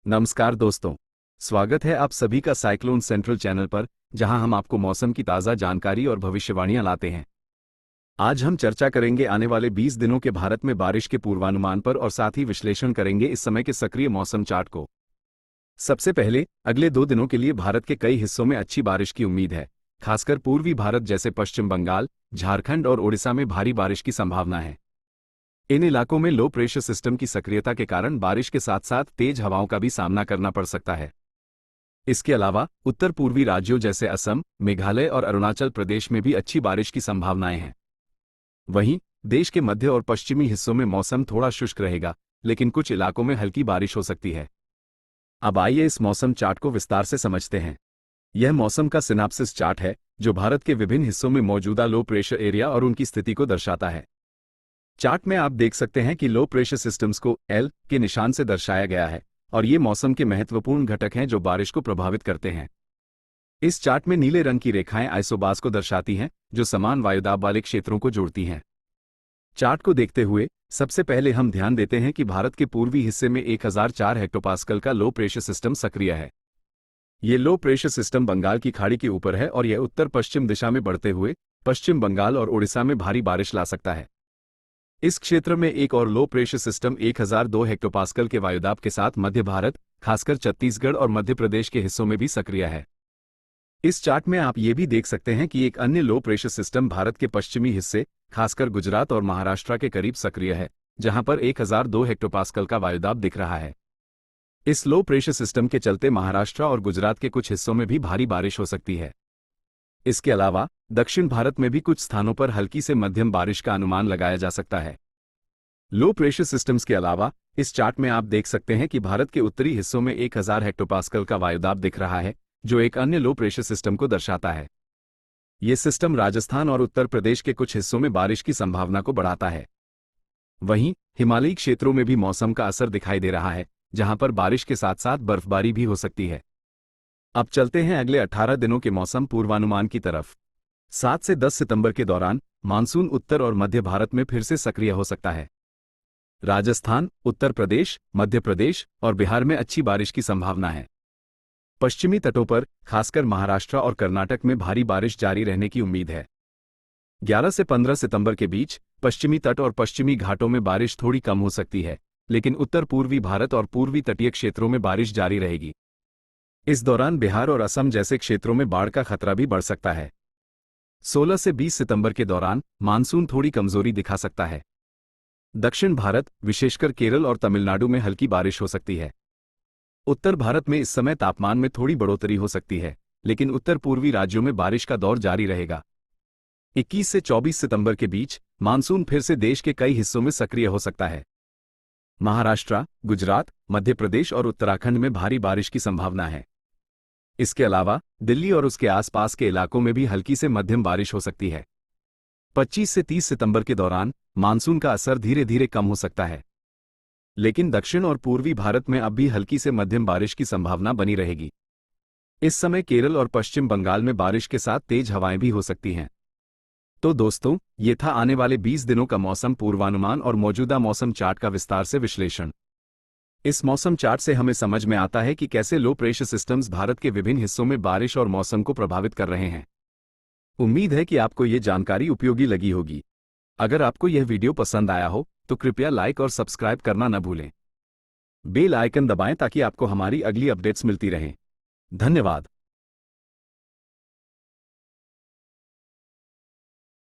नमस्कार दोस्तों। स्वागत है आप सभी का साइक्लोन सेंट्रल चैनल पर, जहां हम आपको मौसम की ताज़ा जानकारी और भविष्यवाणियां लाते हैं। आज हम चर्चा करेंगे आने वाले 20 दिनों के भारत में बारिश के पूर्वानुमान पर और साथ ही विश्लेषण करेंगे इस समय के सक्रिय मौसम चार्ट को। सबसे पहले, अगले 2 दिनों के लिए भारत के कई हिस्सों में अच्छी बारिश की उम्मीद है। खासकर पूर्वी भारत जैसे पश्चिम बंगाल, झारखंड और ओडिशा में भारी बारिश की संभावना है। इन इलाकों में लो प्रेशर सिस्टम की सक्रियता के कारण बारिश के साथ साथ तेज हवाओं का भी सामना करना पड़ सकता है। इसके अलावा उत्तर पूर्वी राज्यों जैसे असम, मेघालय और अरुणाचल प्रदेश में भी अच्छी बारिश की संभावनाएं हैं। वहीं देश के मध्य और पश्चिमी हिस्सों में मौसम थोड़ा शुष्क रहेगा, लेकिन कुछ इलाकों में हल्की बारिश हो सकती है। अब आइए इस मौसम चार्ट को विस्तार से समझते हैं। यह मौसम का सिनाप्सिस चार्ट है, जो भारत के विभिन्न हिस्सों में मौजूदा लो प्रेशर एरिया और उनकी स्थिति को दर्शाता है। चार्ट में आप देख सकते हैं कि लो प्रेशर सिस्टम्स को एल के निशान से दर्शाया गया है, और ये मौसम के महत्वपूर्ण घटक हैं जो बारिश को प्रभावित करते हैं। इस चार्ट में नीले रंग की रेखाएं आइसोबास को दर्शाती हैं, जो समान वायुदाब वाले क्षेत्रों को जोड़ती हैं। चार्ट को देखते हुए सबसे पहले हम ध्यान देते हैं कि भारत के पूर्वी हिस्से में 1004 हेक्टोपास्कल का लो प्रेशर सिस्टम सक्रिय है। ये लो प्रेशर सिस्टम बंगाल की खाड़ी के ऊपर है और यह उत्तर पश्चिम दिशा में बढ़ते हुए पश्चिम बंगाल और ओडिशा में भारी बारिश ला सकता है। इस क्षेत्र में एक और लो प्रेशर सिस्टम 1002 हेक्टोपास्कल के वायुदाब के साथ मध्य भारत, खासकर छत्तीसगढ़ और मध्य प्रदेश के हिस्सों में भी सक्रिय है। इस चार्ट में आप ये भी देख सकते हैं कि एक अन्य लो प्रेशर सिस्टम भारत के पश्चिमी हिस्से, खासकर गुजरात और महाराष्ट्र के करीब सक्रिय है, जहां पर 1002 हेक्टोपास्कल का वायुदाब दिख रहा है। इस लो प्रेशर सिस्टम के चलते महाराष्ट्र और गुजरात के कुछ हिस्सों में भी भारी बारिश हो सकती है। इसके अलावा दक्षिण भारत में भी कुछ स्थानों पर हल्की से मध्यम बारिश का अनुमान लगाया जा सकता है। लो प्रेशर सिस्टम्स के अलावा इस चार्ट में आप देख सकते हैं कि भारत के उत्तरी हिस्सों में 1000 हेक्टोपास्कल का वायुदाब दिख रहा है, जो एक अन्य लो प्रेशर सिस्टम को दर्शाता है। ये सिस्टम राजस्थान और उत्तर प्रदेश के कुछ हिस्सों में बारिश की संभावना को बढ़ाता है। वहीं हिमालयी क्षेत्रों में भी मौसम का असर दिखाई दे रहा है, जहां पर बारिश के साथ साथ बर्फबारी भी हो सकती है। अब चलते हैं अगले 18 दिनों के मौसम पूर्वानुमान की तरफ। 7 से 10 सितंबर के दौरान मानसून उत्तर और मध्य भारत में फिर से सक्रिय हो सकता है। राजस्थान, उत्तर प्रदेश, मध्य प्रदेश और बिहार में अच्छी बारिश की संभावना है। पश्चिमी तटों पर, खासकर महाराष्ट्र और कर्नाटक में भारी बारिश जारी रहने की उम्मीद है। 11 से 15 सितंबर के बीच पश्चिमी तट और पश्चिमी घाटों में बारिश थोड़ी कम हो सकती है, लेकिन उत्तर पूर्वी भारत और पूर्वी तटीय क्षेत्रों में बारिश जारी रहेगी। इस दौरान बिहार और असम जैसे क्षेत्रों में बाढ़ का खतरा भी बढ़ सकता है। 16 से 20 सितंबर के दौरान मानसून थोड़ी कमजोरी दिखा सकता है। दक्षिण भारत, विशेषकर केरल और तमिलनाडु में हल्की बारिश हो सकती है। उत्तर भारत में इस समय तापमान में थोड़ी बढ़ोतरी हो सकती है, लेकिन उत्तर पूर्वी राज्यों में बारिश का दौर जारी रहेगा। 21 से 24 सितंबर के बीच मानसून फिर से देश के कई हिस्सों में सक्रिय हो सकता है। महाराष्ट्र, गुजरात, मध्य प्रदेश और उत्तराखंड में भारी बारिश की संभावना है। इसके अलावा दिल्ली और उसके आसपास के इलाकों में भी हल्की से मध्यम बारिश हो सकती है। 25 से 30 सितंबर के दौरान मानसून का असर धीरे धीरे कम हो सकता है, लेकिन दक्षिण और पूर्वी भारत में अब भी हल्की से मध्यम बारिश की संभावना बनी रहेगी। इस समय केरल और पश्चिम बंगाल में बारिश के साथ तेज हवाएं भी हो सकती हैं। तो दोस्तों, ये था आने वाले 20 दिनों का मौसम पूर्वानुमान और मौजूदा मौसम चार्ट का विस्तार से विश्लेषण। इस मौसम चार्ट से हमें समझ में आता है कि कैसे लो प्रेशर सिस्टम्स भारत के विभिन्न हिस्सों में बारिश और मौसम को प्रभावित कर रहे हैं। उम्मीद है कि आपको ये जानकारी उपयोगी लगी होगी। अगर आपको यह वीडियो पसंद आया हो तो कृपया लाइक और सब्सक्राइब करना न भूलें। बेल आइकन दबाएं ताकि आपको हमारी अगली अपडेट्स मिलती रहें। धन्यवाद।